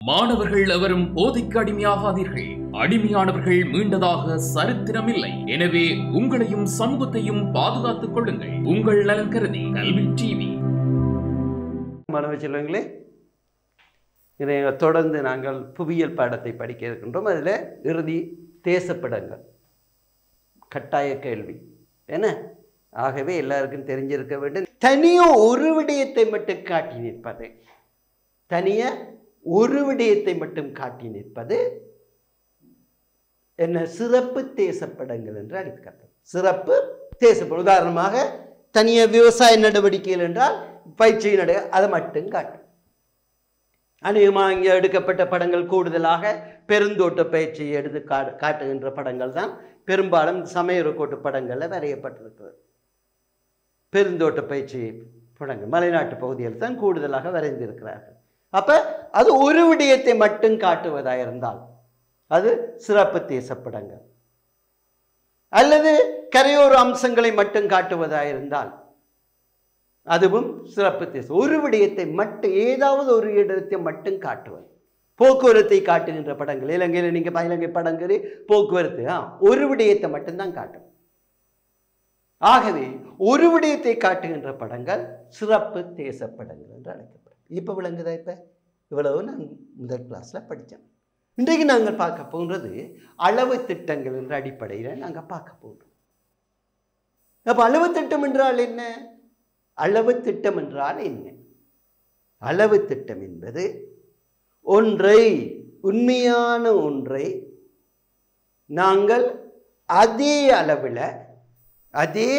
மாணவர்கள் எவரும் போதைக்கு அடிமையாகாதீர்கள். அடிமையானவர்கள் மீண்டதாக சரித்திரமில்லை. எனவே உங்களையும் சமூகத்தையும் பாதுகாத்துக் கொள்ளுங்கள். உங்கள் நலன் கருதி கல்வி டிவி. மாணவ செல்வங்களே, இதை தொடர்ந்து நாங்கள் புவியியல் பாடத்தை படிக்க இருக்கின்றோம். அதில் இறுதி தேசப்படங்கள் கட்டாய கேள்வி என்ன. ஆகவே எல்லாருக்கும் தெரிஞ்சிருக்க வேண்டும். தனியோ ஒரு விடயத்தை மட்டும் காட்டி நிற்பது, தனிய ஒரு விடயத்தை மட்டும் காட்டி நிற்பது என்ன? சிறப்பு தேசப்படங்கள் என்று அழைக்கப்படும். சிறப்பு தேசப்படம். உதாரணமாக தனிய விவசாய நடவடிக்கைகள் என்றால் பயிற்சி அதை மட்டும் காட்டும். அநேகமாக இங்கே எடுக்கப்பட்ட படங்கள் கூடுதலாக பெருந்தோட்ட பயிற்சியை எடுத்து காட்டுகின்ற படங்கள் தான் பெரும்பாலும் சமையற்கோட்டு படங்களில் வரையப்பட்டிருக்கிறது. பெருந்தோட்ட பயிற்சி படங்கள் மலைநாட்டு பகுதியில் தான் கூடுதலாக வரைந்திருக்கிறார்கள். அப்போ அது ஒரு விடயத்தை மட்டும் காட்டுவதாக இருந்தால் அது சிறப்பு தேசப்படங்கள். அல்லது கரையோர அம்சங்களை மட்டும் காட்டுவதாக இருந்தால் அதுவும் சிறப்பு தேசம். ஒரு விடயத்தை மட்டும், ஏதாவது ஒரு இடத்தை மட்டும் காட்டுவது. போக்குவரத்தை காட்டுகின்ற படங்கள், இலங்கையில் நீங்கள் இலங்கை படங்கள் போக்குவரத்து ஒரு விடயத்தை மட்டும்தான் காட்டும். ஆகவே ஒரு விடயத்தை காட்டுகின்ற படங்கள் சிறப்பு தேசப்படங்கள் என்று அழைக்கப்படும். இப்போ விளங்குதா? இப்போ இவ்வளவு நான் முதல் கிளாஸில் படித்தேன். இன்றைக்கு நாங்கள் பார்க்க போகிறது அளவு திட்டங்கள் என்ற அடிப்படையில் நாங்கள் பார்க்க போகிறோம். அப்போ அளவு திட்டம் என்றால் என்ன? அளவு திட்டம் என்றால் என்ன? அளவு திட்டம் என்பது ஒன்றை, உண்மையான ஒன்றை நாங்கள் அதே அளவில், அதே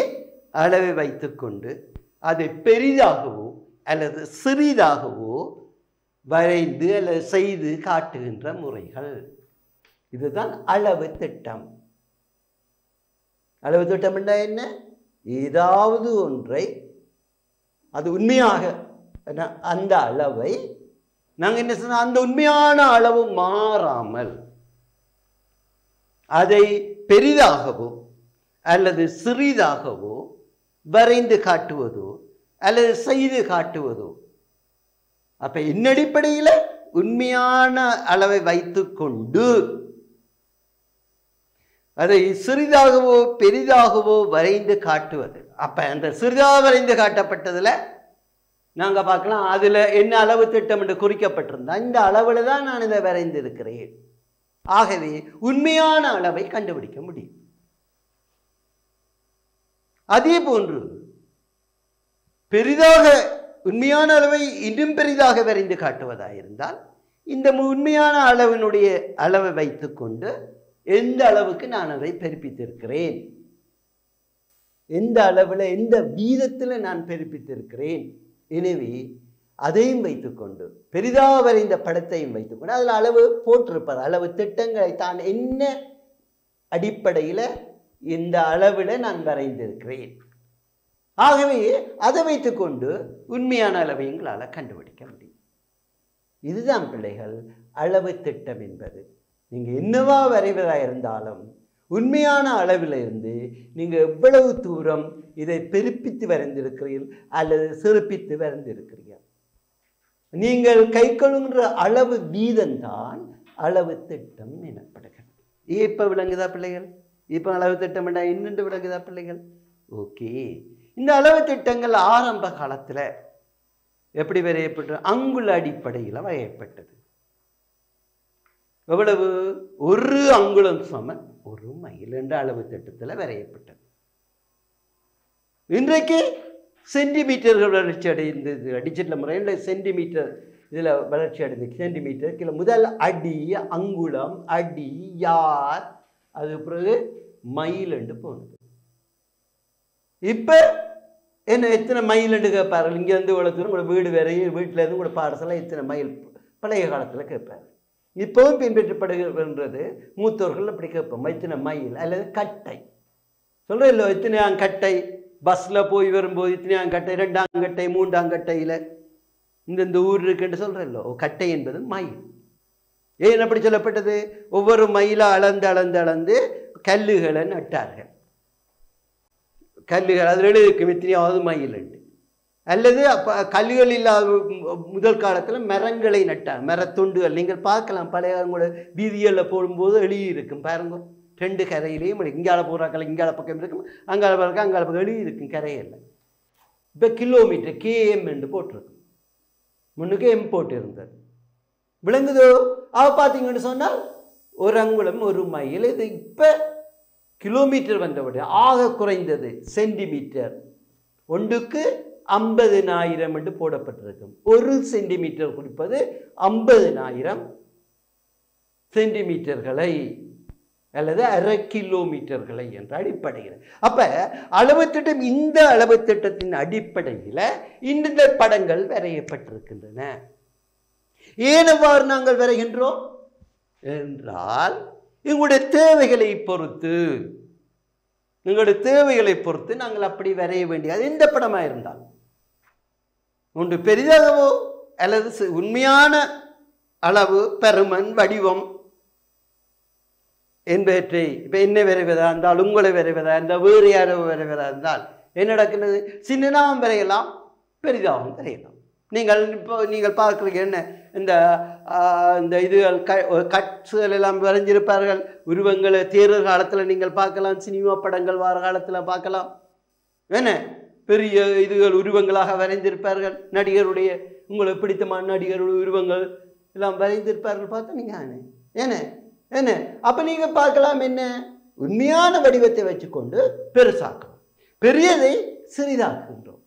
அளவை வைத்துக்கொண்டு அதை பெரிதாகவோ அல்லது சிறிதாகவோ வரைந்து அல்லது செய்து காட்டுகின்ற முறைகள். இதுதான் அளவு திட்டம். அளவு திட்டம் என்றால் என்ன? ஏதாவது ஒன்றை, அது உண்மையாக அந்த அளவை நாங்கள் என்ன சொன்ன, அந்த உண்மையான அளவு மாறாமல் அதை பெரிதாகவோ அல்லது சிறிதாகவோ வரைந்து காட்டுவதோ அல்லது செய்து காட்டுவதோ. அப்ப என்ன அடிப்படையில்? உண்மையான அளவை வைத்துக்கொண்டு அதை சிறிதாகவோ பெரிதாகவோ வரைந்து காட்டுவது. அப்ப அந்த சிறிதாக வரைந்து காட்டப்பட்டதுல நாங்க பார்க்கலாம், அதுல என்ன அளவு திட்டம் என்று குறிக்கப்பட்டிருந்தா இந்த அளவுல தான் நான் இதை வரைந்து இருக்கிறேன். ஆகவே உண்மையான அளவை கண்டுபிடிக்க முடியும். அதே போன்று பெரிதாக, உண்மையான அளவை இன்னும் பெரிதாக வரைந்து காட்டுவதாயிருந்தால் இந்த உண்மையான அளவினுடைய அளவை வைத்துக்கொண்டு எந்த அளவுக்கு நான் அதை பெருப்பித்திருக்கிறேன், எந்த அளவில், எந்த வீதத்தில் நான் பெருப்பித்திருக்கிறேன். எனவே அதையும் வைத்துக்கொண்டு, பெரிதாக வரைந்த படத்தையும் வைத்துக்கொண்டு அதில் அளவு போட்டிருப்பது, அளவு திட்டங்களை தான் என்ன அடிப்படையில் இந்த அளவில் நான் வரைந்திருக்கிறேன். ஆகவே அதை வைத்துக்கொண்டு உண்மையான அளவை எங்களால் கண்டுபிடிக்க முடியும். இதுதான் பிள்ளைகள் அளவு திட்டம் என்பது. நீங்கள் என்னவா வரைவதாக இருந்தாலும் உண்மையான அளவில் இருந்து நீங்கள் எவ்வளவு தூரம் இதை பெருப்பித்து வரைந்திருக்கிறீர்கள் அல்லது சிறப்பித்து வரைந்திருக்கிறீர்கள். நீங்கள் கை கொள்ளுகின்ற அளவு வீதம்தான் அளவு திட்டம் எனப்படுகிறது. இப்போ விளங்குதா பிள்ளைகள்? இப்போ அளவு திட்டம் என்ன இன்னென்று விளங்குதா பிள்ளைகள்? ஓகே. இந்த அளவு திட்டங்கள் ஆரம்ப காலத்தில் எப்படி வரையப்பட்டது? அங்குல அடிப்படையில் வரையப்பட்டது. எவ்வளவு? ஒரு அங்குலம் சமன் ஒரு மைல் என்ற அளவு திட்டத்தில் வரையப்பட்டது. இன்றைக்கு சென்டிமீட்டர்கள் வளர்ச்சி அடைந்தது. டிஜிட்டல் முறையில் சென்டிமீட்டர் இதில் வளர்ச்சி அடைந்தது. சென்டிமீட்டர் கிலோ முதல் அடி, அங்குலம், அடி, யார், அது பிறகு மைல் என்று போனது. இப்போ என்ன, எத்தனை மைல் என்று கேட்பார்கள். இங்கேருந்து இவ்வளோ தூரம் உங்களோட வீடு வரையும், வீட்டிலேருந்து உங்களோட பாடசாலை எத்தனை மைல் பழைய காலத்தில் கேட்பார்கள். இப்போவும் பின்பற்றப்படுகிறது. மூத்தோர்கள் அப்படி கேட்போம், எத்தனை மைல் அல்லது கட்டை சொல்கிறேன் இல்லை, எத்தனையாம் கட்டை, பஸ்ஸில் போய் வரும்போது இத்தனையாம் கட்டை, 2ஆம் கட்டை, 3ஆம் கட்டையில் இந்த ஊர் இருக்குன்னு சொல்கிறேன் இல்லை. கட்டை என்பது மைல். ஏன் அப்படி சொல்லப்பட்டது? ஒவ்வொரு மைலாக அளந்து அளந்து அளந்து கல்லுகளை நட்டார்கள். கல்லுகள் அதில் இருக்கும் எத்தனையாவது மைல் உண்டு. அல்லது கல்லுகள் இல்லாத முதல் காலத்தில் மரங்களை நட்டார், மரத்துண்டுகள். நீங்கள் பார்க்கலாம் பழைய உங்களோட வீதிகளில் போடும்போது எழுதியிருக்கும் பாருங்க, 2 கரையிலையும் இங்கால போகிறாக்கள் இங்கால பக்கம் இருக்கும், அங்கால பக்கம் அங்கால பக்கம் எழுதியிருக்கும் கரையில். இப்போ கிலோமீட்டர் கேஎம் என்று போட்டிருக்கும், முன்னுக்கு எம் போட்டு இருந்தது. விளங்குதோ? பார்த்தீங்கன்னு சொன்னால் ஒரு அங்குலம் 1 மைல். இது இப்போ கிலோமீட்டர் வந்தவுடைய ஆக குறைந்தது சென்டிமீட்டர் ஒன்றுக்கு 50,000 என்று போடப்பட்டிருக்கும். 1 சென்டிமீட்டர் குறிப்பது 50,000 சென்டிமீட்டர்களை அல்லது அரை கிலோமீட்டர்களை என்ற அடிப்படையில். அப்ப அளவு திட்டம், இந்த அளவு திட்டத்தின் அடிப்படையில் இந்த படங்கள் வரையப்பட்டிருக்கின்றன. ஏன் அவ்வாறு நாங்கள் வரைகின்றோம் என்றால் எங்களுடைய தேவைகளை பொறுத்து நாங்கள் அப்படி வரைய வேண்டியது. எந்த படமாக இருந்தால் ஒன்று பெரிதாகவோ அல்லது உண்மையான அளவு, பருமன், வடிவம் என்பவற்றை இப்போ என்ன வரைவதா இருந்தால், உங்களை வரைவதா இருந்தால், வேறு யாரோ வரைவதா இருந்தால் என்ன நடக்கிறது? சின்னனாகவும் வரையலாம், பெரிதாகவும் வரையலாம். நீங்கள் பார்க்குறீங்க என்ன இந்த இதுகள் கட்சுகள் எல்லாம் வரைஞ்சிருப்பார்கள். உருவங்களை தேர்தல் காலத்தில் நீங்கள் பார்க்கலாம், சினிமா படங்கள் வார காலத்தில் பார்க்கலாம். என்ன பெரிய இதுகள் உருவங்களாக வரைந்திருப்பார்கள். நடிகருடைய உங்களுக்கு பிடித்தமான நடிகருடைய உருவங்கள் எல்லாம் வரைந்திருப்பார்கள். பார்த்தா நீங்கள் என்ன அப்போ நீங்கள் பார்க்கலாம், என்ன உண்மையான வடிவத்தை வச்சுக்கொண்டு பெருசாக்கும், பெரியதை சிறிதாக்குகின்றோம்.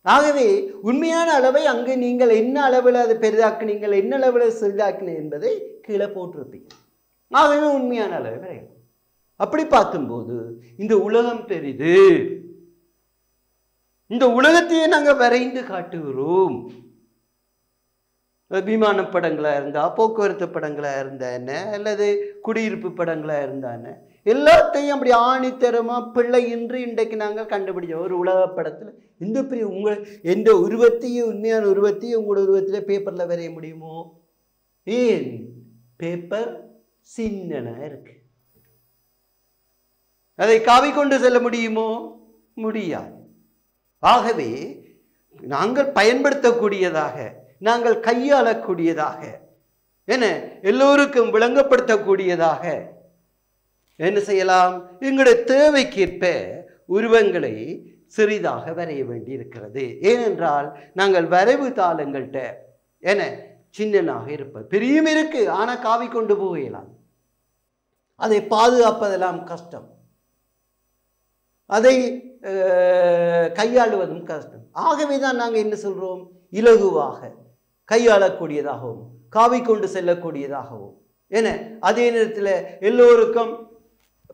ஆகவே உண்மையான அளவை அங்கு நீங்கள் என்ன அளவில் அதை பெரிதாக்குனீங்கள், என்ன அளவில் சிறிதாக்கினீங்க என்பதை கீழே போட்டிருப்பீங்க. ஆகவே உண்மையான அளவை வரையலாம். அப்படி பார்க்கும்போது இந்த உலகம் பெரிது, இந்த உலகத்தையே நாங்கள் வரைந்து காட்டுகிறோம். விமான படங்களாக இருந்தால், போக்குவரத்து படங்களாக இருந்தான, அல்லது குடியிருப்பு படங்களாக இருந்தான, எல்லாத்தையும் அப்படி ஆணித்தரமாக பிள்ளையின்றி இன்றைக்கு நாங்கள் கண்டுபிடிச்சோம். ஒரு உலக படத்தில் இந்த பெரிய எந்த உருவத்தையும், உண்மையான உருவத்தையும் உங்களோட உருவத்தில் பேப்பரில் வரைய முடியுமோ? ஏன்? பேப்பர் சின்னனா இருக்கு. அதை காவி கொண்டு செல்ல முடியுமோ? முடியாது. ஆகவே நாங்கள் பயன்படுத்தக்கூடியதாக, நாங்கள் கையாளக்கூடியதாக, என்ன எல்லோருக்கும் விளங்கப்படுத்தக்கூடியதாக என்ன செய்யலாம்? எங்களுடைய தேவைக்கேற்ப உருவங்களை சிறிதாக வரைய வேண்டி இருக்கிறது. ஏனென்றால் நாங்கள் வரைவு தாளங்கள்கிட்ட என்ன சின்னனாக இருப்பது, பெரியும் இருக்கு, ஆனால் காவி கொண்டு போகலாம். அதை பாதுகாப்பதெல்லாம் கஷ்டம், அதை கையாளுவதும் கஷ்டம். ஆகவே தான் நாங்கள் என்ன சொல்கிறோம்? இலகுவாக கையாளக்கூடியதாகவும் காவி கொண்டு செல்லக்கூடியதாகவும், என்ன அதே நேரத்தில் எல்லோருக்கும்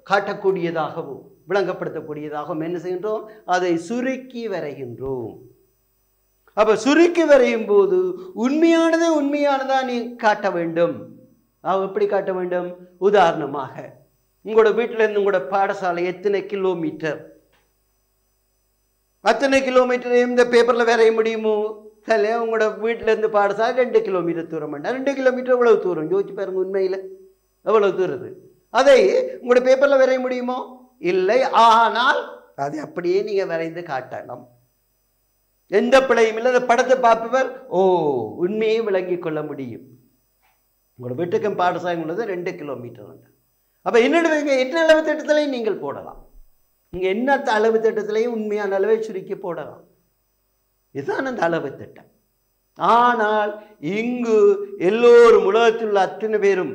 காட்டக்கூடியதாகவும் விளங்கப்படுத்தக்கூடியதாகவும் என்ன செய்கின்றோம்? அதை சுருக்கி வரைகின்றோம். அப்போ சுருக்கி வரையும் போது உண்மையானதா நீ காட்ட வேண்டும். எப்படி காட்ட வேண்டும்? உதாரணமாக உங்களோட வீட்டிலேருந்து உங்களோட பாடசாலை எத்தனை கிலோமீட்டர், அத்தனை கிலோமீட்டர் இந்த பேப்பரில் வரைய முடியுமோ? சரி, உங்களோட வீட்டிலேருந்து பாடசாலை 2 கிலோமீட்டர் தூரம் வேண்டாம். 2 கிலோமீட்டர் எவ்வளவு தூரம் யோசிச்சு பாருங்க. உண்மையில் எவ்வளவு தூரது? அதை உங்களோட பேப்பரில் வரைய முடியுமோ? இல்லை. ஆனால் அதை அப்படியே நீங்கள் வரைந்து காட்டலாம். எந்த பிழையும் இல்லை. அந்த படத்தை பார்ப்பவர் உண்மையை விளங்கி கொள்ள முடியும். உங்களோட வீட்டுக்கும் பாடசாலை உள்ளது 2 கிலோமீட்டர் உண்டு. அப்போ என்ன அளவு திட்டத்திலையும் நீங்கள் போடலாம். நீங்கள் என்ன அளவு திட்டத்திலையும் உண்மையான அளவை சுருக்கி போடலாம். இதுதான் அந்த அளவு திட்டம். ஆனால் இங்கு எல்லோரும் உலகத்தில் உள்ள அத்தனை பேரும்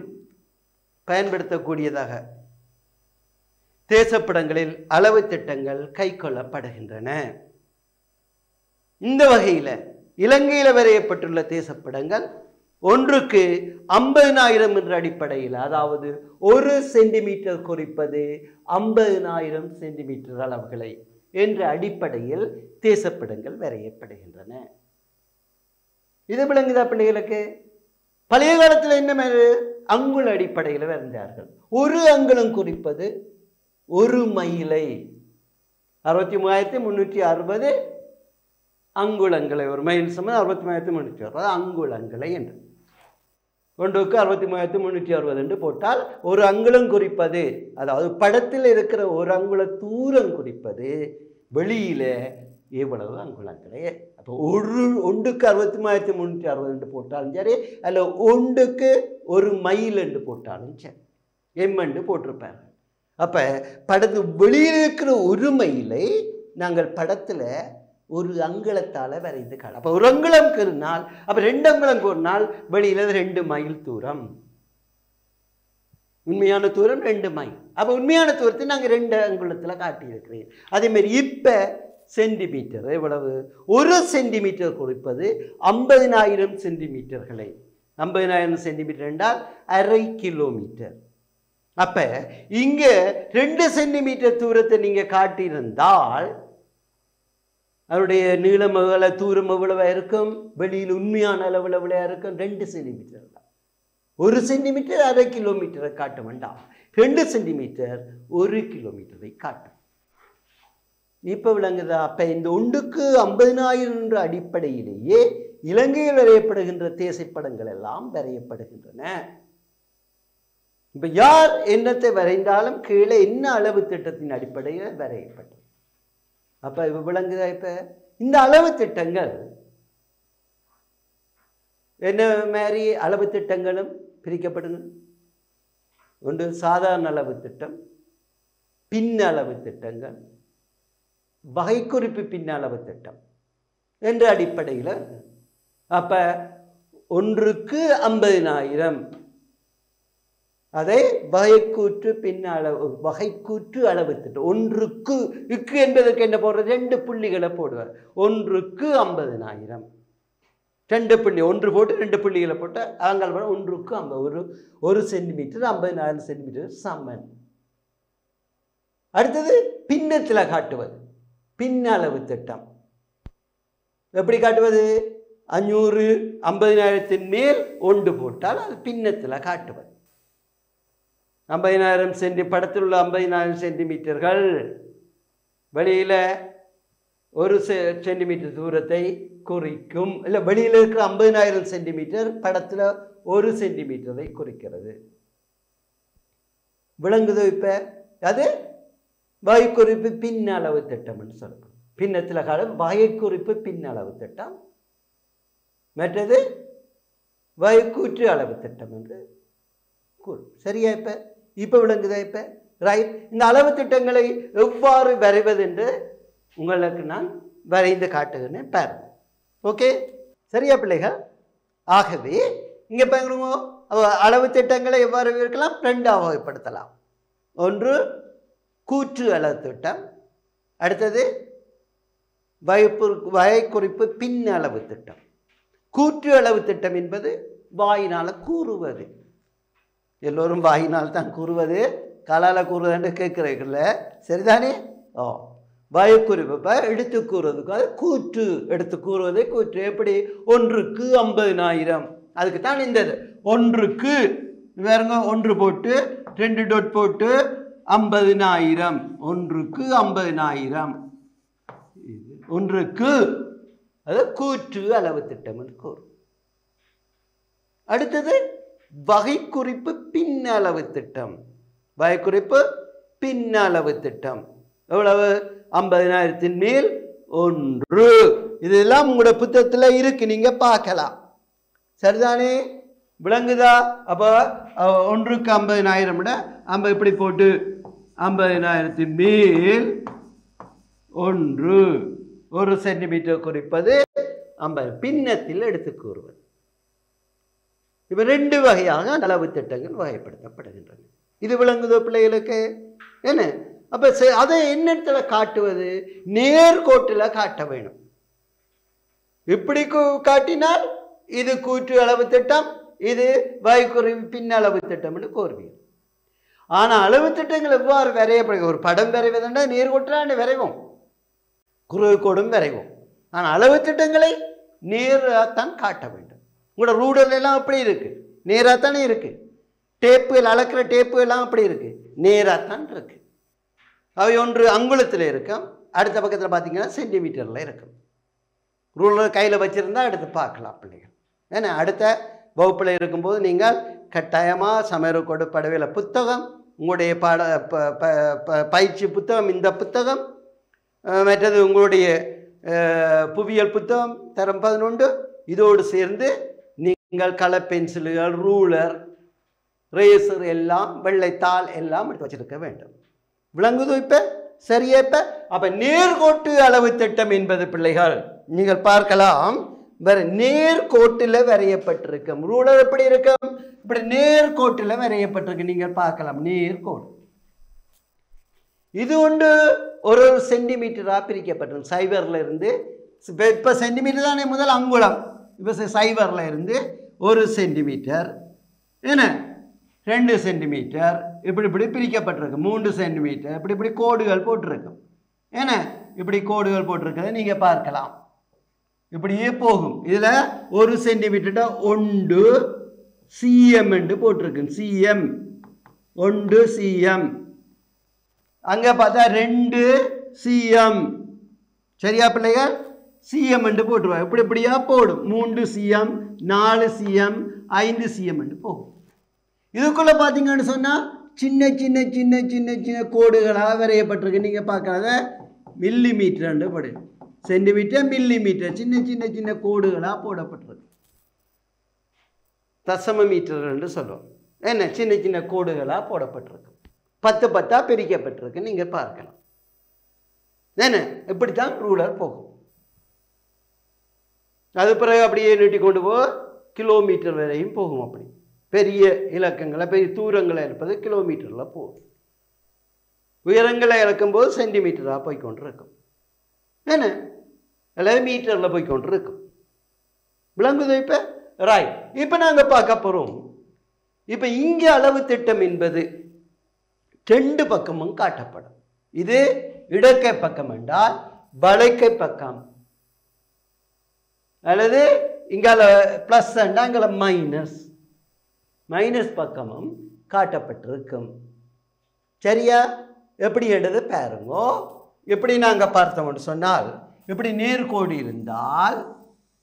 பயன்படுத்தக்கூடியதாக தேசப்படங்களில் அளவு திட்டங்கள் கை கொள்ளப்படுகின்றன. இந்த வகையில் இலங்கையில் வரையப்பட்டுள்ள தேசப்படங்கள் ஒன்றுக்கு 50,000 என்ற அடிப்படையில், அதாவது 1 சென்டிமீட்டர் குறிப்பது 50,000 சென்டிமீட்டர் அளவுகளை என்ற அடிப்படையில் தேசப்படங்கள் வரையப்படுகின்றன. இது விளங்குதா பிள்ளைகளுக்கு? பழைய காலத்தில் என்ன அங்குல அடிப்படையில் வரைந்தார்கள். 1 அங்குலம் குறிப்பது 1 மைலை, 63,360 அங்குலங்களை. 1 மைல் சமம் 63,360 அங்குலங்களை என்று. ஒன்றுக்கு 63,360 என்று போட்டால் 1 அங்குலம் குறிப்பது, அதாவது படத்தில் இருக்கிற 1 அங்குல தூரம் குறிப்பது வெளியில் எவ்வளவு அங்குலங்களே. அப்போ ஒன்றுக்கு 63,360 போட்டாலும் சரி, அல்ல ஒன்றுக்கு 1 மைல் என்று போட்டாலும் சரி, என்று போட்டிருப்பாங்க. அப்போ படத்து வெளியில் இருக்கிற 1 மைலை நாங்கள் படத்தில் ஒரு அங்குலத்தால் வரைந்து காண. அப்போ 1 அங்குலம் கூறினால், அப்போ 2 அங்குலம் கூறினால் வெளியில் 2 மைல் தூரம். உண்மையான தூரம் 2 மைல். அப்போ உண்மையான தூரத்தை நாங்கள் 2 அங்குலத்தில் காட்டியிருக்கிறேன். அதேமாரி இப்போ சென்டிமீட்டர் எவ்வளவு? 1 சென்டிமீட்டர் குறிப்பது 50,000 சென்டிமீட்டர்களை. 50,000 சென்டிமீட்டர் என்றால் அரை கிலோமீட்டர். அப்போ இங்கே 2 சென்டிமீட்டர் தூரத்தை நீங்கள் காட்டியிருந்தால் அவருடைய நீளம் எவ்வளவு, தூரம் எவ்வளவு இருக்கும்? வெளியில் உண்மையான அளவில் எவ்வளவு இருக்கும்? 2 சென்டிமீட்டர் தான். 1 சென்டிமீட்டர் அரை கிலோமீட்டரை காட்ட வேண்டாம், 2 சென்டிமீட்டர் 1 கிலோமீட்டரை காட்டும். இப்போ விளங்குதா? அப்போ இந்த ஒன்றுக்கு 50,000 என்ற அடிப்படையிலேயே இலங்கையில் வரையப்படுகின்ற தேசப்படங்கள் எல்லாம் வரையப்படுகின்றன. இப்போ யார் என்னத்தை வரைந்தாலும் கீழே என்ன அளவு திட்டத்தின் அடிப்படையில் வரையப்பட்டது. அப்போ இப்போ விளங்குதா? இப்போ இந்த அளவு திட்டங்கள் என்ன மாதிரி அளவு திட்டங்களும் பிரிக்கப்படுங்க. ஒன்று சாதாரண அளவு திட்டம், பின் அளவு திட்டங்கள், வகைக்குறிப்பு பின் அளவு திட்டம் என்ற அடிப்படையில். அப்போ ஒன்றுக்கு 50,000 அதை வகைக்கூற்று பின் அளவு, வகைக்கூற்று அளவு திட்டம். ஒன்றுக்கு இக்கு என்பதற்கு என்ன போடுறது? 2 புள்ளிகளை போடுவார். ஒன்றுக்கு 50,000 2 புள்ளி, 1 போட்டு 2 புள்ளிகளை போட்டு அங்கால் போட ஒன்றுக்கு 50, 1 சென்டிமீட்டர் 50,000 சென்டிமீட்டர் சமன். அடுத்தது பின்னத்தில் காட்டுவது பின் அளவு திட்டம். எப்படி காட்டுவது? 500 50,000 மேல் 1 போட்டால் அது பின்னத்தில் காட்டுவது. 50,000 சென்டி படத்தில் உள்ள 50,000 சென்டிமீட்டர்கள் வெளியில் 1 சென்டிமீட்டர் தூரத்தை குறிக்கும். இல்லை, வெளியில் இருக்கிற 50,000 சென்டிமீட்டர் படத்தில் 1 சென்டிமீட்டரை குறிக்கிறது. விளங்குதோ? இப்போ அது வகைக்குறிப்பு பின் அளவு திட்டம்னு சொல்லப்படும். பின்னத்தில் கால வகைக்குறிப்பு பின் அளவு திட்டம், மற்றது வகைக்கூற்று அளவு திட்டம் என்று கூறும். சரியா? இப்போ விளங்குதா? இப்போ ரைட். இந்த அளவு திட்டங்களை எவ்வாறு வரைவது என்று உங்களுக்கு நான் வரைந்து காட்டுகிறேன் பாருங்க. ஓகே, சரியா பிள்ளைகள்? ஆகவே இங்கே பாருங்க, அளவு திட்டங்களை எவ்வாறு இருக்கலாம்? 2ஆக வகைப்படுத்தலாம். ஒன்று கூற்று அளவு திட்டம், அடுத்தது வகைக்குறிப்பு பின் அளவு திட்டம். கூற்று அளவு திட்டம் என்பது வாயினால் கூறுவது. எல்லோரும் வாயினால் தான் கூறுவது, காலால் கூறுவதுன்னு கேட்குறீங்கல்ல, சரிதானே? வகைக்குறிப்பு எடுத்து கூறுவதுக்கு அது கூற்று. எடுத்து கூறுவதை கூற்று. எப்படி? ஒன்றுக்கு 50,000. அதுக்கு தான் இந்த ஒன்றுக்கு வேறுங்க 1 போட்டு 2 டொட் போட்டு 50,000. ஒன்றுக்கு 50,000. ஒன்றுக்கு அது கூற்று அளவு திட்டம் என்று கூறும். அடுத்தது வகைக்குறிப்பு பின் அளவு திட்டம். வகைக்குறிப்பு பின் அளவு திட்டம் எவ்வளவு? 50,000 மேல் 1. இதெல்லாம் உங்களோட புத்தகத்தில் இருக்கு, நீங்க பார்க்கலாம். சரிதானே? விளங்குதா? அப்போ ஒன்றுக்கு 50,000 விட நம்ம இப்படி போட்டு 50,000 மேல் 1 சென்டிமீட்டர் குறிப்பது 50 பின்னத்தில் எடுத்து கூறுவது. இப்போ 2 வகையாக அளவு திட்டங்கள் வகைப்படுத்தப்படுகின்றன. இது விளங்குதோ பிள்ளைகளுக்கு? என்ன? அப்போ அதை என்னத்துல காட்டுவது? நேர்கோட்டில் காட்ட வேணும். இப்படி காட்டினால் இது கூற்று அளவு திட்டம், இது வகைக்குறிப்பு பின் அளவு திட்டம் என்று கூறுவீங்க. ஆனால் அளவு திட்டங்கள் எவ்வாறு வரையப்படுகிறது? ஒரு படம் வரைவதுண்டா நேர்கோட்டில் வரைவோம், குறுகோடும் வரைவோம். ஆனால் அளவு திட்டங்களை நேராகத்தான் காட்ட வேண்டும். உங்களோட ரூடர் எல்லாம் அப்படி இருக்கு, நேராகத்தானே இருக்கு. டேப்புகள் அளக்கிற டேப்பு எல்லாம் அப்படி இருக்கு, நேராகத்தான் இருக்கு. அவை ஒன்று அங்குலத்தில் இருக்கும், அடுத்த பக்கத்தில் பார்த்தீங்கன்னா சென்டிமீட்டரில் இருக்கும். ரூலர் கையில் வச்சுருந்தா எடுத்து பார்க்கலாம் பிள்ளைகள். ஏன்னா அடுத்த வகுப்பில் இருக்கும்போது நீங்கள் கட்டாயமாக சமையல் படவேல புத்தகம், உங்களுடைய பயிற்சி புத்தகம், இந்த புத்தகம் மற்றது உங்களுடைய புவியியல் புத்தகம் தரம் 11 இதோடு சேர்ந்து நீங்கள் கலர் பென்சில்கள், ரூலர், ரேசர் எல்லாம், வெள்ளைத்தாள் எல்லாம் எடுத்து வச்சிருக்க வேண்டும். விளங்குதோ? இப்ப சரியா? இப்ப அப்ப நேர்கோட்டு அளவு திட்டம் என்பது பிள்ளைகள் நீங்கள் பார்க்கலாம், வேற நேர்கோட்டில் வரையப்பட்டிருக்கும். ரூலர் எப்படி இருக்கும்? இப்படி நேர்கோட்டில் வரையப்பட்டிருக்கு. நீங்கள் பார்க்கலாம், நேர்கோடு. இது ஒன்று ஒரு சென்டிமீட்டரா பிரிக்கப்பட்டிருக்கு. சைபர்ல இருந்து இப்ப சென்டிமீட்டர் தானே முதல் அங்குலம். இப்ப சைபர்ல இருந்து 1 சென்டிமீட்டர், என்ன 2 சென்டிமீட்டர், இப்படி இப்படி பிரிக்கப்பட்டிருக்கு. 3 சென்டிமீட்டர், இப்படி இப்படி கோடுகள் போட்டிருக்கும். என்ன இப்படி கோடுகள் போட்டிருக்கிறத நீங்க பார்க்கலாம். இப்படியே போகும். இதுல 1 சென்டிமீட்டர் 1 cm என்று போட்டிருக்கு. cm 1 cm. அங்க பார்த்தா 2 cm. சரியா பிள்ளைகள்? cm என்று போட்டுருவாங்க. இப்படி இப்படியா போடும். 3 cm, 4 cm, 5 cm என்று போகும். இதுக்குள்ள பார்த்தீங்கன்னு சொன்னா சின்ன சின்ன சின்ன சின்ன சின்ன கோடுகளாக வரையப்பட்டிருக்கு. நீங்க பார்க்காத மில்லிமீட்டர் படு, சென்டிமீட்டர், மில்லிமீட்டர், சின்ன சின்ன சின்ன கோடுகளாக போடப்பட்டிருக்கு. தசம மீட்டர் என்று சொல்லுவோம். என்ன சின்ன சின்ன கோடுகளாக போடப்பட்டிருக்கு. 10 10 பிரிக்கப்பட்டிருக்கு. நீங்க பார்க்கலாம். என்ன இப்படித்தான் ரூலர் போகும். அது பிறகு அப்படியே நீட்டி கொண்டு போ கிலோமீட்டர் வரையும் போகும். அப்படி பெரிய இலக்கங்களை, பெரிய தூரங்களை இருப்பது கிலோமீட்டர்ல போகும். உயரங்களை இழக்கும்போது சென்டிமீட்டராக போய்கொண்டிருக்கும். என்ன அல்லது மீட்டர்ல போய்கொண்டிருக்கும். விளங்குது? இப்ப ரைட். இப்ப நாங்க பார்க்க போறோம். இப்ப இங்க அளவு திட்டம் என்பது 2 பக்கமும் காட்டப்படும். இது இடக்கை பக்கம் என்றால் வளைக்கை பக்கம், அல்லது இங்கால பிளஸ் அங்கால மைனஸ், மைனஸ் பக்கமும் காட்டப்பட்டிருக்கும். சரியா? எப்படி என்றது பாருங்க. எப்படி நாங்க பார்த்தோம்னு சொன்னால், இப்படி நேர்கோடு இருந்தால்,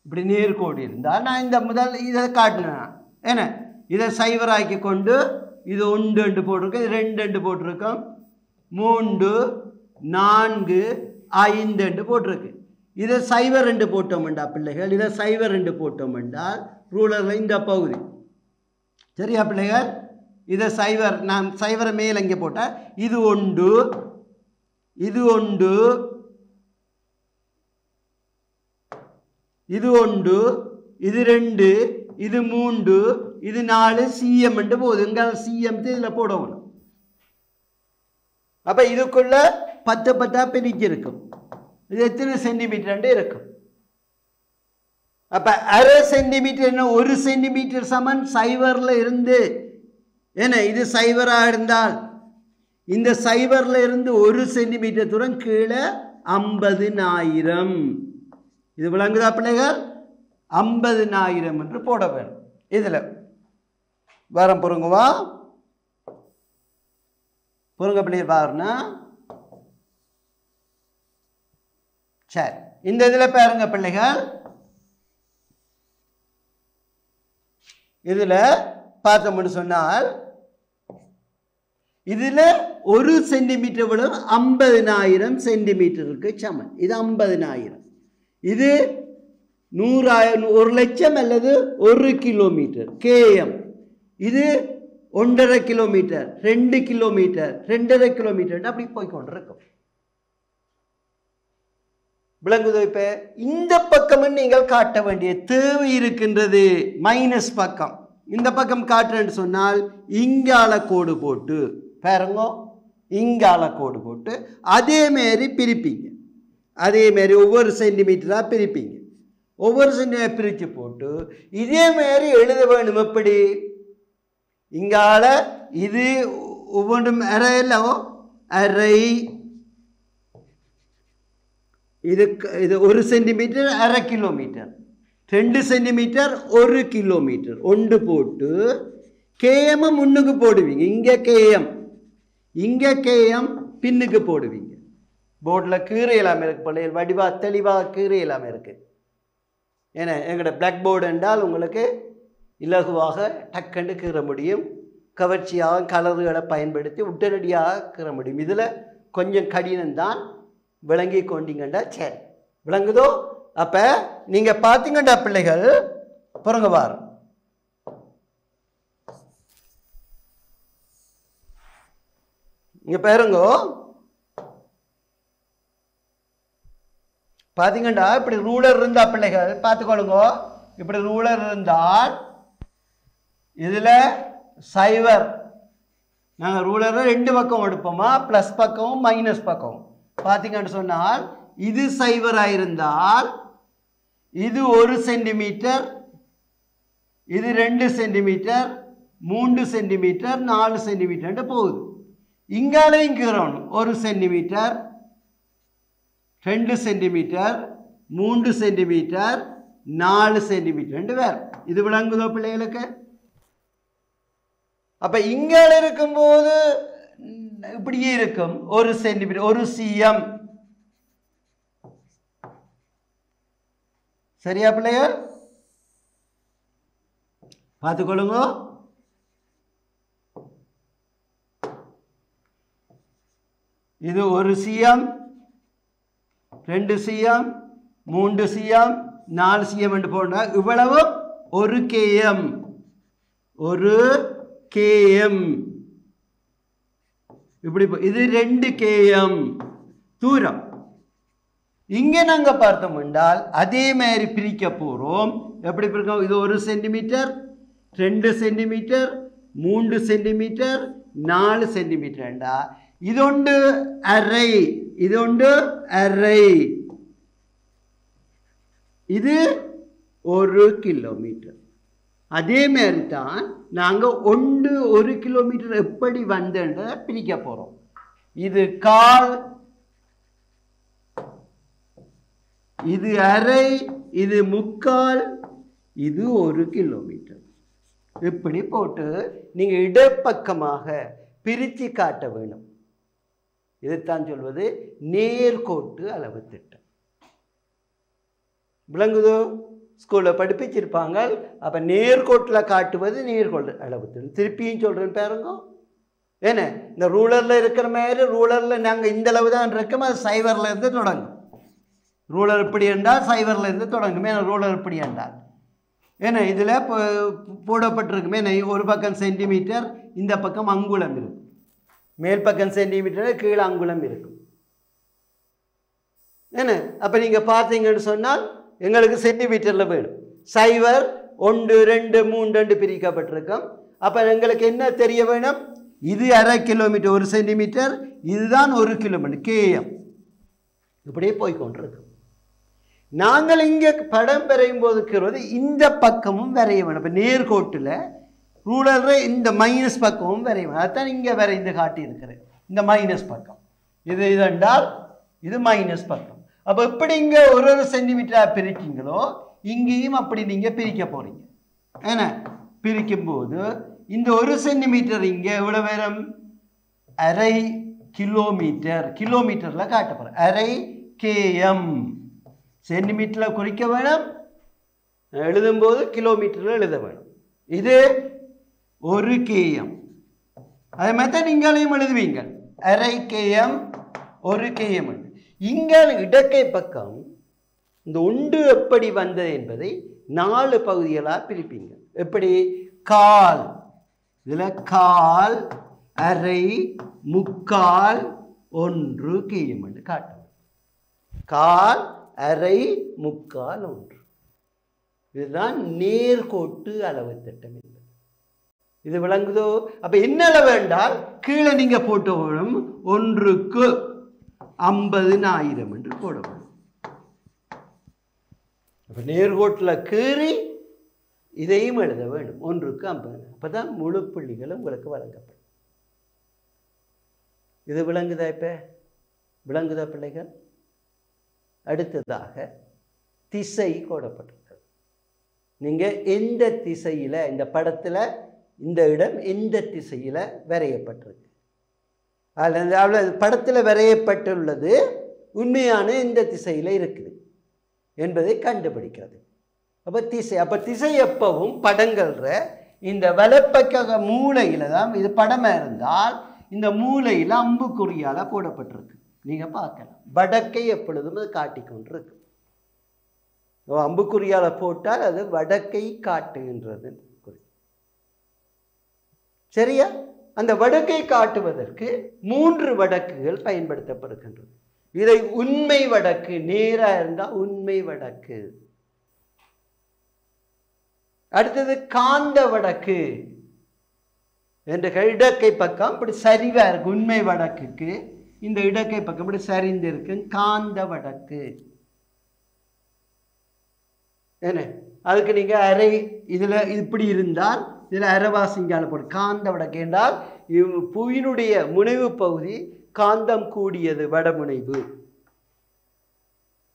இப்படி நேர்கோடு இருந்தால் நான் இந்த முதல் இதை காட்டினேன். என்ன இதை சைவராக்கி கொண்டு இது 1 என்று போட்டிருக்கோம், இது 2 என்று போட்டிருக்கோம், 3 4 5 என்று போட்டிருக்கு. இதை 0 என்று போட்டோம் என்றால் பிள்ளைகள், இதை 0 என்று போட்டோம் என்றால் ரூலர்ல இந்த பகுதி. சரியா பிள்ளைகள்? இதை 0 நான் 0 மேல இங்கே போட்டேன். இது 1, இது 1, இது 1, இது 2, இது 3, இது 4 cm என்று போகுது. எங்க cm இதில் போடணும். அப்ப இதுக்குள்ள 10 10 பிரிச்சு இருக்கும். இது எத்தனை சென்டிமீட்டர் இருக்கும்? அப்ப அரை சென்டிமீட்டர், 1 சென்டிமீட்டர் சமன் 0ல இருந்து, என்ன இது 0 இருந்தால் இந்த 0ல இருந்து 1 சென்டிமீட்டர் தூரம் கீழே 50,000. இது விளங்குதா பிள்ளைகள்? 50,000 என்று போட வேண்டும். இதுல வரம் பொருங்குவா, பொருங்க பிள்ளைகள் பாருன்னா. சரி, இந்த இதுல பாருங்க பிள்ளைகள், இதுல பார்த்தோம்னு சொன்னால் இதுல 1 சென்டிமீட்டர் விட 50,000 சென்டிமீட்டருக்கு சமன். இது 50,000. இது 100,000, 1 லட்சம் அல்லது 1 கிலோமீட்டர் km. இது 1.5 கிலோமீட்டர், 2 கிலோமீட்டர், 2.5 கிலோமீட்டர் அப்படி போய்கொண்டிருக்கும். விளங்குதோ? இப்ப இந்த பக்கம் நீங்கள் காட்ட வேண்டிய தேவை இருக்கின்றது. மைனஸ் பக்கம் இந்த பக்கம் காட்டுறேன்னு சொன்னால் இங்கால கோடு போட்டு பாருங்க, இங்கால கோடு போட்டு அதே மாதிரி பிரிப்பீங்க. அதே மாதிரி ஒவ்வொரு சென்டிமீட்டரா பிரிப்பீங்க. ஒவ்வொரு சென்டிமீட்டர் பிரித்து போட்டு இதே மாதிரி எழுத வேண்டும். எப்படி? இங்கால இது ஒவ்வொன்றும் அரை இல்லவோ, அரை, இது 1 சென்டிமீட்டர் 1/2 கிலோமீட்டர், 2 சென்டிமீட்டர் 1 கிலோமீட்டர். 1 போட்டு km முன்னுக்கு போடுவீங்க. இங்கே km, இங்கே km பின்னுக்கு போடுவீங்க. போர்டில் கீரை இல்லாமல் இருக்கு பிள்ளைகள், வடிவாக தெளிவாக கீரை இல்லாமல் இருக்கு. ஏன்னா எங்களோட பிளாக் போர்டு என்றால் உங்களுக்கு இலகுவாக டக்கண்டு கீற முடியும். கவர்ச்சியாக கலர்களை பயன்படுத்தி உடனடியாக கீற முடியும். இதில் கொஞ்சம் கடினம்தான். விளங்கி கொண்டீங்கண்டா சரி. விளங்குதோ? அப்ப நீங்க பார்த்தீங்கண்டா பிள்ளைகள் பாருங்க வார் இங்க பாருங்க, பாத்தீங்கண்டா இப்படி ரூலர் இருந்தா பிள்ளைகள் பார்த்துக்கொள்ளுங்க. இப்படி ரூலர் இருந்தால் இதுல சைவர், நாங்க ரூலரை ரெண்டு பக்கம் எடுப்போமா, பிளஸ் பக்கமும் மைனஸ் பக்கமும். பார்த்தீங்கன்னு சொன்னால் இது சைவராக இருந்தால் இது 1 சென்டிமீட்டர், இது 2 சென்டிமீட்டர், 3 சென்டிமீட்டர், 4 சென்டிமீட்டர் போகுது. இங்காலையும் கீறணும் 1 சென்டிமீட்டர், 2 சென்டிமீட்டர், 3 சென்டிமீட்டர், 4 சென்டிமீட்டர் வேறு. இது விளங்குதோ பிள்ளைகளுக்கு? அப்ப இங்கால இருக்கும்போது இப்படியே இருக்கும் 1 சென்டிமீட்டர், 1 சிஎம். சரியா பிள்ளைகள்? பார்த்துக்கொள்ளுங்க. இது 1 சிஎம், 2 சிஎம், 3 சிஎம், 4 சிஎம் என்று போனா இவ்வளவு 1 கேஎம். 1 கேஎம் இப்படி இது 2 கேஎம் தூரம். இங்க நாங்க பார்த்தோம் என்றால் அதே மாதிரி பிரிக்க போறோம். எப்படி பிரிக்கும்? இது 1 சென்டிமீட்டர், 2 சென்டிமீட்டர், 3 சென்டிமீட்டர், 4 சென்டிமீட்டர். இதொண்டு அரை, இதொண்டு அரை, இது 1 கிலோமீட்டர். அதே மாதிரி தான் நாங்க 1 கிலோமீட்டர் எப்படி வந்தேன்ற பிரிக்க போறோம். இது கால், இது அரை, இது முக்கால், இது 1 கிலோமீட்டர். இப்படி போட்டு நீங்க இடப்பக்கமாக பிரித்து காட்ட வேணும். இதைத்தான் சொல்வது நேர்கோட்டு அளவு திட்டம். விளங்குதோ? ஸ்கூலில் படிப்பிச்சிருப்பாங்க. அப்போ நேர்கோட்டில் காட்டுவது நேர்கோட்டு அளவு திட்டம். திருப்பியும் சொல்கிறேன் பாருங்க. ஏன்னா இந்த ரூலரில் இருக்கிற மாதிரி ரூலரில் நாங்கள் இந்த அளவு தான் இருக்கோம், அது சைவரில் இருந்து தொடங்கும். ரூலர் இப்படி என்றால் சைவரில் இருந்து தொடங்கும். ஏன்னா ரூலர் இப்படி என்றால் ஏன்னா இதில் போடப்பட்டிருக்குமே, ஒரு பக்கம் சென்டிமீட்டர், இந்த பக்கம் அங்குலம் இருக்கும். மேல் பக்கம் சென்டிமீட்டர், கீழே அங்குலம் இருக்கும். என்ன அப்போ நீங்கள் பார்த்தீங்கன்னு சொன்னால் எங்களுக்கு சென்டிமீட்டரில் வேணும். சைவர் 1 2 3 பிரிக்கப்பட்டிருக்கும். அப்போ எங்களுக்கு என்ன தெரிய வேணும்? இது அரை கிலோமீட்டர் 1 சென்டிமீட்டர், இதுதான் 1 கிலோமீட்டர் கேஎம். இப்படியே போய்கொண்டிருக்கும். நாங்கள் இங்கே படம் வரையும் போது இந்த பக்கமும் வரைய வேணும். இப்போ நேர்கோட்டில் ரூலரில் இந்த மைனஸ் பக்கமும் வரைய வேணும். அதுதான் இங்கே வரைந்து காட்டியிருக்கிறேன். இந்த மைனஸ் பக்கம் இது இதென்றால் இது மைனஸ் பக்கம். அப்போ எப்படி இங்கே 1 சென்டிமீட்டராக பிரிக்கிங்களோ இங்கேயும் அப்படி நீங்கள் பிரிக்க போகிறீங்க. ஏன்னா பிரிக்கும்போது இந்த 1 சென்டிமீட்டர் இங்கே எவ்வளோ வரும்? அரை கிலோமீட்டர். கிலோமீட்டரில் காட்ட போகிறேன். அரை கேஎம். சென்டிமீட்டரில் குறிக்க வேணும், எழுதும்போது கிலோமீட்டரில் எழுத வேணும். இது 1 கேஎம். அதே மாதிரி தான் நீங்களையும் எழுதுவீங்க. அரை கேஎம், 1 கேஎம். இங்கே இடக்கை பக்கம் இந்த ஒன்று எப்படி வந்தது என்பதை 4 பகுதிகளாக பிரிப்பீங்க. எப்படி? கால், இதில் கால், அரை, முக்கால், 1 கேஎம் என்று காட்டும். கால், அரை, முக்கால், 1. இதுதான் நேர்கோட்டு அளவு திட்டம் என்பது. இது விளங்குதோ? அப்ப என்ன அளவு என்றால் கீழே நீங்க போட்டு வேணும் 1க்கு 50,000 என்று போட வேணும். அப்ப நேர்கோட்டில் கீறி இதையும் எழுத வேண்டும். 1க்கு 50. அப்பதான் முழு புள்ளிகளும் உங்களுக்கு வழங்கப்படும். இது விளங்குதா? இப்ப விளங்குதா பிள்ளைகள்? அடுத்ததாக திசை கோடப்பட்டிருக்கிறது. நீங்க எந்த திசையில இந்த படத்துல இந்த இடம் எந்த திசையில வரையப்பட்டிருக்கு, அவ்வளவு படத்தில் வரையப்பட்டுள்ளது உண்மையான எந்த திசையில இருக்குது என்பதை கண்டுபிடிக்கிறது. அப்ப திசை எப்பவும் படங்கள்ற இந்த வலப்பக்க மூலையில தான். இது படமா இருந்தால் இந்த மூலையில அம்புக்குறியால போடப்பட்டிருக்கு. நீங்கள் பார்க்கலாம். வடக்கை எப்பொழுதும் அது காட்டிக்கொண்டிருக்கும். அம்புக்குறியால போட்டால் அது வடக்கை காட்டுகின்றது. சரியா? அந்த வடக்கை காட்டுவதற்கு 3 வடக்குகள் பயன்படுத்தப்படுகின்றது. இதை உண்மை வடக்கு, நேராக இருந்தால் உண்மை வடக்கு. அடுத்தது காந்த வடக்கு என்ற இடக்கை பக்கம் இப்படி சரிவா இருக்கு. உண்மை வடக்குக்கு இந்த இடக்கை பக்கம் இப்படி சரிந்து இருக்கு, காந்த வடக்கு. என்ன அதுக்கு நீங்க அரை இதுல இப்படி இருந்தால் இதுல அரைவாசிங்கால போடு. காந்த வடக்கு என்றால் புவியினுடைய முனைவு பகுதி காந்தம் கூடியது, வடமுனைவு.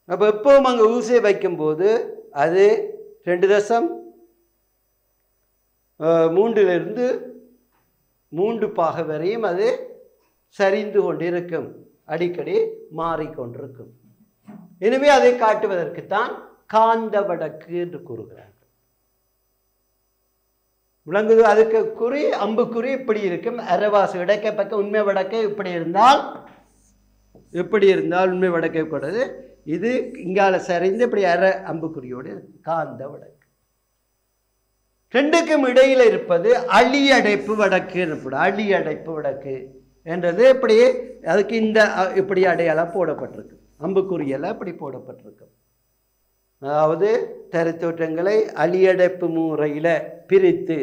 அப்ப எப்பவும் அங்க ஊசியை வைக்கும் போது அது 2.3 3 பாக வரையும் அது சரிந்து கொண்டிருக்கும், அடிக்கடி மாறிக்கொண்டிருக்கும். எனவே அதை காட்டுவதற்குத்தான் காந்த வடக்கு என்று கூறுகிறார்கள். விளங்குது? அதுக்கு குறி அம்புக்குறி இப்படி இருக்கும். அரைவாசி இடக்கை பக்கம் உண்மை வடக்கை இப்படி இருந்தால் உண்மை வடக்கை கூடாது. இது இங்கால சரிந்து இப்படி அரை அம்புக்குறியோடு காந்த வடக்கு. ரெண்டுக்கும் இடையில இருப்பது அழி அடைப்பு வடக்கு எனப்படும். அழி அடைப்பு வடக்கு என்றது இப்படி அதுக்கு இந்த இப்படி அடையாளம் போடப்பட்டிருக்கு, அம்புக்குறியெல்லாம் இப்படி போடப்பட்டிருக்கு. அதாவது தரைத்தோற்றங்களை அழியடைப்பு முறையில் பிரித்து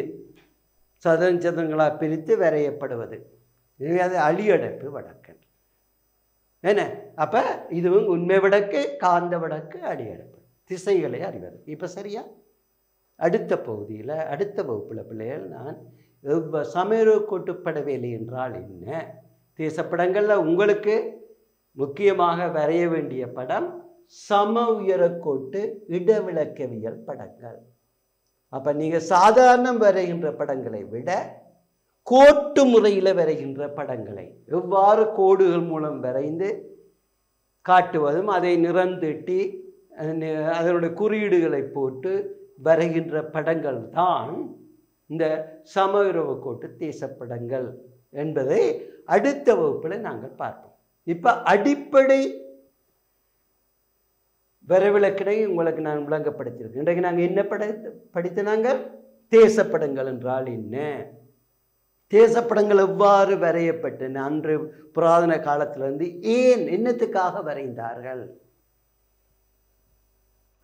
சதங்களாக பிரித்து வரையப்படுவது. எனவே அது அழியடைப்பு வடக்கு. என்ன அப்போ இதுவும் உண்மை வடக்கு, காந்த வடக்கு, அழியடைப்பு திசைகளை அறிவது. இப்போ சரியா? அடுத்த பகுதியில் அடுத்த வகுப்பில் பிள்ளைகள் நான் சமய கோட்டுப்பட வேலை என்றால் என்ன, தேசப்படங்களில் உங்களுக்கு முக்கியமாக வரைய வேண்டிய படம் சம உயரக்கோட்டு இடவிளக்கவியல் படங்கள். அப்போ நீங்கள் சாதாரண வரைகின்ற படங்களை விட கோட்டு முறையில் வரைகின்ற படங்களை எவ்வாறு கோடுகள் மூலம் வரைந்து காட்டுவதும் அதை நிறந்தீட்டி அதனுடைய குறியீடுகளை போட்டு வரைகின்ற படங்கள் தான் இந்த சமயுறவுக்கோட்டு தேசப்படங்கள் என்பதை அடுத்த வகுப்பில் நாங்கள் பார்ப்போம். இப்போ அடிப்படை வரைவிலக்கணை உங்களுக்கு நான் விளங்கப்படுத்தியிருக்கேன். இன்றைக்கு நாங்கள் என்ன படித்த நாங்கள் தேசப்படங்கள் என்றால் என்ன, தேசப்படங்கள் எவ்வாறு வரையப்பட்டன, அன்று புராதன காலத்திலிருந்து ஏன் என்னத்துக்காக வரைந்தார்கள்,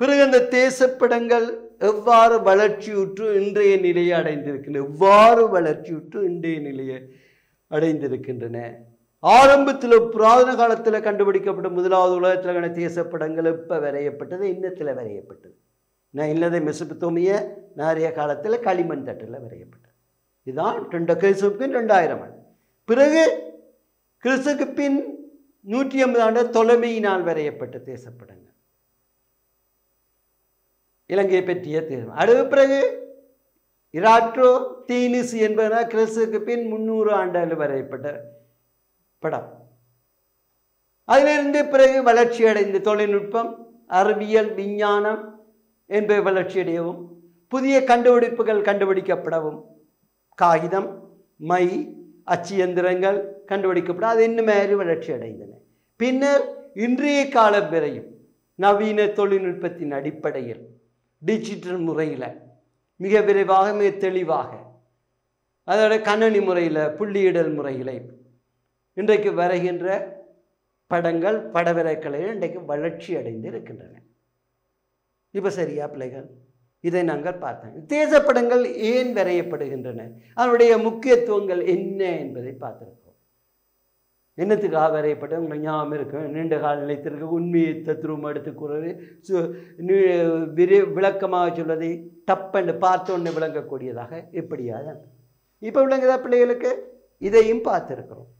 பிறகு அந்த தேசப்படங்கள் எவ்வாறு வளர்ச்சியுற்று இன்றைய நிலையை அடைந்திருக்கின்றன, எவ்வாறு வளர்ச்சியுற்று இன்றைய நிலையை அடைந்திருக்கின்றன. ஆரம்பத்தில் புராதன காலத்தில் கண்டுபிடிக்கப்பட்ட முதலாவது உலகத்திலான தேசப்படங்கள் எப்போ வரையப்பட்டது, இன்னத்தில் வரையப்பட்டது. நான் இல்லதை மெசபத்தோமிய நாரிய காலத்தில் களிமண் தட்டில் வரையப்பட்டது. இதுதான் கிறிஸ்துவுக்கு 2000 ஆண்டு. பிறகு கிறிஸ்துக்கு பின் 150 ஆண்டு தொலைமையினால் வரையப்பட்ட தேசப்படங்கள் இலங்கையை பற்றிய தேசம். அடுத்த பிறகு இராட்ரோ தீனிஸ் என்பதனால் கிறிஸ்துக்கு பின் 300 ஆண்டுகள் வரையப்பட்ட படம். அதிலிருந்து பிறகு வளர்ச்சி அடைந்த தொழில்நுட்பம், அறிவியல், விஞ்ஞானம் என்பவை வளர்ச்சியடையவும் புதிய கண்டுபிடிப்புகள் கண்டுபிடிக்கப்படவும் காகிதம், மை, அச்சு எந்திரங்கள் கண்டுபிடிக்கப்பட அது இன்னும் மாதிரி வளர்ச்சி அடைந்தன. பின்னர் இன்றைய காலம் வரையும் நவீன தொழில்நுட்பத்தின் அடிப்படையில் டிஜிட்டல் முறையில் மிக விரைவாக மிக தெளிவாக அதோட கணனி முறையில் புள்ளியிடல் முறையில் இன்றைக்கு வரைகின்ற படங்கள் படவிறக்கலைகள் இன்றைக்கு வளர்ச்சி அடைந்து இருக்கின்றன. இப்போ சரியா பிள்ளைகள்? இதை நாங்கள் பார்த்தோம். தேசப்படங்கள் ஏன் வரையப்படுகின்றன, அதனுடைய முக்கியத்துவங்கள் என்ன என்பதை பார்த்துருக்கோம். என்னத்துக்காக வரையப்பட்ட உங்களுக்கு ஞாபகம் இருக்கும், நீண்ட கால நிலைத்திற்கு உண்மையை தத்துவம் எடுத்து கூறுவது, விளக்கமாக சொல்வதை டப்பென்று பார்த்தோன்னு விளங்கக்கூடியதாக எப்படியாக இப்போ விளங்குதா பிள்ளைகளுக்கு? இதையும் பார்த்துருக்கிறோம்.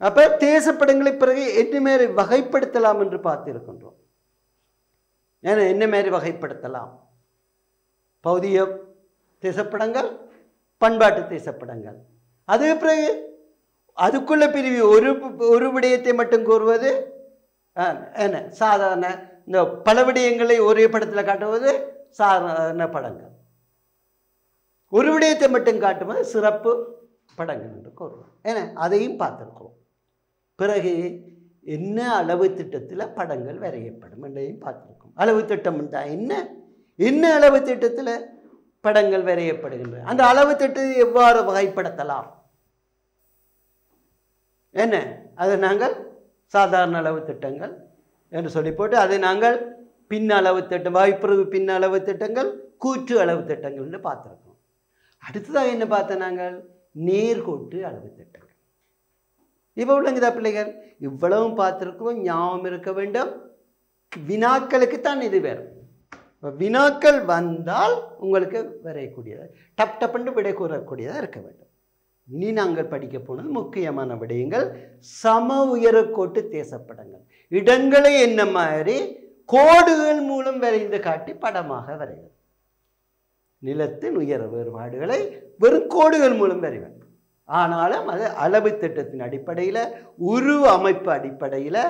அப்போ தேசப்படங்களை பிறகு என்ன மாரி வகைப்படுத்தலாம் என்று பார்த்திருக்கின்றோம். ஏன்னா என்ன மாரி வகைப்படுத்தலாம்? பௌதிக தேசப்படங்கள், பண்பாட்டு தேசப்படங்கள். அது பிறகு அதுக்குள்ள பிரிவு ஒரு விடயத்தை மட்டும் கூறுவது என்ன சாதாரண, இந்த பல விடயங்களை ஒரே படத்தில் காட்டுவது சாதாரண படங்கள், ஒரு விடயத்தை மட்டும் காட்டுவது சிறப்பு படங்கள் என்று கூறுவோம். ஏன்னா அதையும் பார்த்துருக்கிறோம். பிறகு என்ன அளவு திட்டத்தில் படங்கள் வரையப்படும் என்றையும் பார்த்துருக்கோம். அளவு திட்டம் என்றால் என்ன அளவு திட்டத்தில் படங்கள் வரையப்படுகின்றன, அந்த அளவு திட்டத்தை எவ்வாறு வகைப்படுத்தலாம் என்ன, அதை நாங்கள் சாதாரண அளவு திட்டங்கள் என்று சொல்லி போட்டு அதை நாங்கள் பின் அளவு திட்டம், வாய்ப்புறவு பின் அளவு திட்டங்கள், கூற்று அளவு திட்டங்கள் என்று பார்த்துருக்கோம். அடுத்ததாக என்ன பார்த்தோம் நாங்கள், நேர்கோட்டு அளவு திட்டங்கள். இப்போ உள்ளங்குதா பிள்ளைகள், இவ்வளவும் பார்த்துருக்கிறோம். ஞாபகம் இருக்க வேண்டும், வினாக்களுக்குத்தான் இது வேறு. வினாக்கள் வந்தால் உங்களுக்கு வரையக்கூடியது டப் டப்புன்னு விடை கூறக்கூடியதாக இருக்க வேண்டும். இனி நாங்கள் படிக்க போனது முக்கியமான விடயங்கள். சம உயரக்கோட்டு தேசப்படங்கள். இடங்களை என்ன மாதிரி கோடுகள் மூலம் வரைந்து காட்டி படமாக வரைவது. நிலத்தின் உயர வேறுபாடுகளை வெறும் கோடுகள் மூலம் வரைவது. ஆனாலும் அது அளவு திட்டத்தின் அடிப்படையில், உருவ அமைப்பு அடிப்படையில்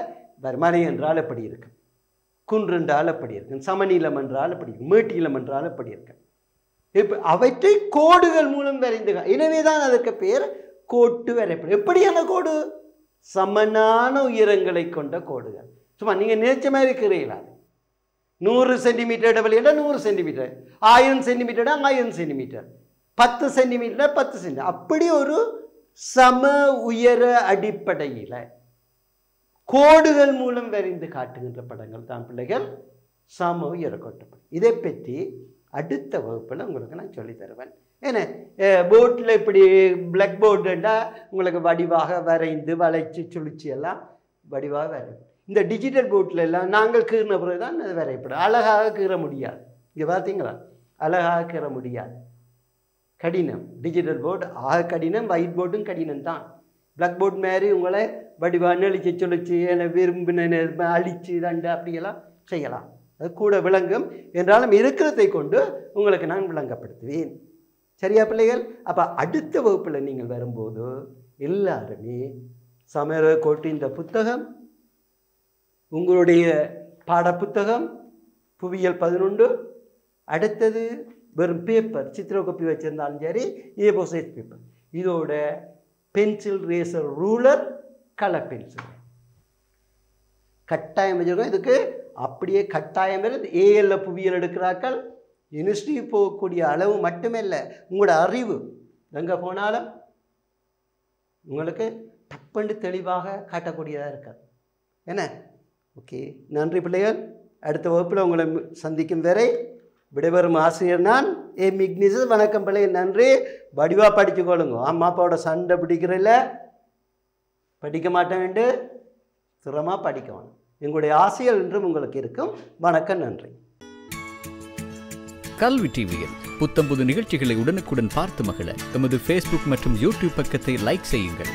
மலை என்றால் எப்படி இருக்கு, குன்று என்றால் எப்படி இருக்கு, சமநீளம் என்றால் எப்படி இருக்கு, மேட்டீளம் என்றால் எப்படி இருக்கு. இப்போ அவற்றை கோடுகள் மூலம் வரைந்து, எனவே தான் அதற்கு பேர் கோட்டு வரைப்படும். எப்படியான கோடு, சமனான உயரங்களை கொண்ட கோடுகள். சும்மா நீங்கள் நினைச்ச மாதிரி இருக்கிறீங்களா, 100 சென்டிமீட்டர் இடைவெளியில 100 centimetre, 1000 centimetre 1000 centimetre, 10 centimetre 10 centimetre, அப்படி ஒரு சம உயர அடிப்படையில் கோடுகள் மூலம் வரைந்து காட்டுகின்ற படங்கள் தான் பிள்ளைகள் சம உயர கோட்டுப்படம். இதை பற்றி அடுத்த வகுப்பில் உங்களுக்கு நான் சொல்லி தருவேன். ஏன்னா போர்டில் இப்படி பிளாக் போர்டுண்டா உங்களுக்கு வடிவாக வரைந்து வளைச்சி சுழிச்சி எல்லாம் வடிவாக வரையும். இந்த டிஜிட்டல் போர்டில் எல்லாம் நாங்கள் கீறின பிறகு தான் அது வரையப்படும். அழகாக கீற முடியாது. இங்கே பார்த்தீங்களா, அழகாக கீற முடியாது, கடினம். டிஜிட்டல் போர்டு ஆக கடினம், ஒயிட் போர்டும் கடினம் தான். பிளாக் போர்டு மாதிரி உங்களை வடிவாக நெளிச்சு சுழிச்சு விரும்பின அழிச்சு தண்டு அப்படியெல்லாம் செய்யலாம். அது கூட விளங்கும் என்றாலும் இருக்கிறதை கொண்டு உங்களுக்கு நான் விளங்கப்படுத்துவேன். சரியா பிள்ளைகள்? அப்போ அடுத்த வகுப்பில் நீங்கள் வரும்போது எல்லாருமே சமய கோட்டு இந்த புத்தகம், உங்களுடைய பாடப்புத்தகம் புவியியல் 11, அடுத்தது வெறும் பேப்பர் சித்திர கோப்பி வச்சுருந்தாலும் சரி, ஏ4 சைஸ் பேப்பர், இதோட pencil, eraser, ruler, colour pencil கட்டாயம் வச்சுருக்கோம். இதுக்கு அப்படியே கட்டாயம் ஏஎல்ல புவியியல் எடுக்கிறார்கள். யூனிவர்சிட்டி போகக்கூடிய அளவு மட்டுமே இல்லை, உங்களோட அறிவு எங்கே போனாலும் உங்களுக்கு தப்பண்டு தெளிவாக காட்டக்கூடியதாக இருக்காது. என்ன? ஓகே, நன்றி பிள்ளைகள். அடுத்த வகுப்பில் உங்களை சந்திக்கும் வரை விடைபெறும் ஆசிரியர் நான் மிக்னிஸ். வணக்கம் பிள்ளைகள், நன்றி. வடிவாக படிச்சுக்கொள்ளுங்க. அம்மா அப்பாவோட சண்டை பிடிக்கிறதில்ல, படிக்க மாட்டேன் வேண்டு சிரமமாக படிக்கணும். எங்களுடைய ஆசைகள் என்றும் உங்களுக்கு இருக்கும். வணக்கம், நன்றி. கல்வி டிவியில் புத்தம்புது நிகழ்ச்சிகளை உடனுக்குடன் பார்த்து மகிழ எமது ஃபேஸ்புக் மற்றும் யூடியூப் பக்கத்தை லைக் செய்யுங்கள்.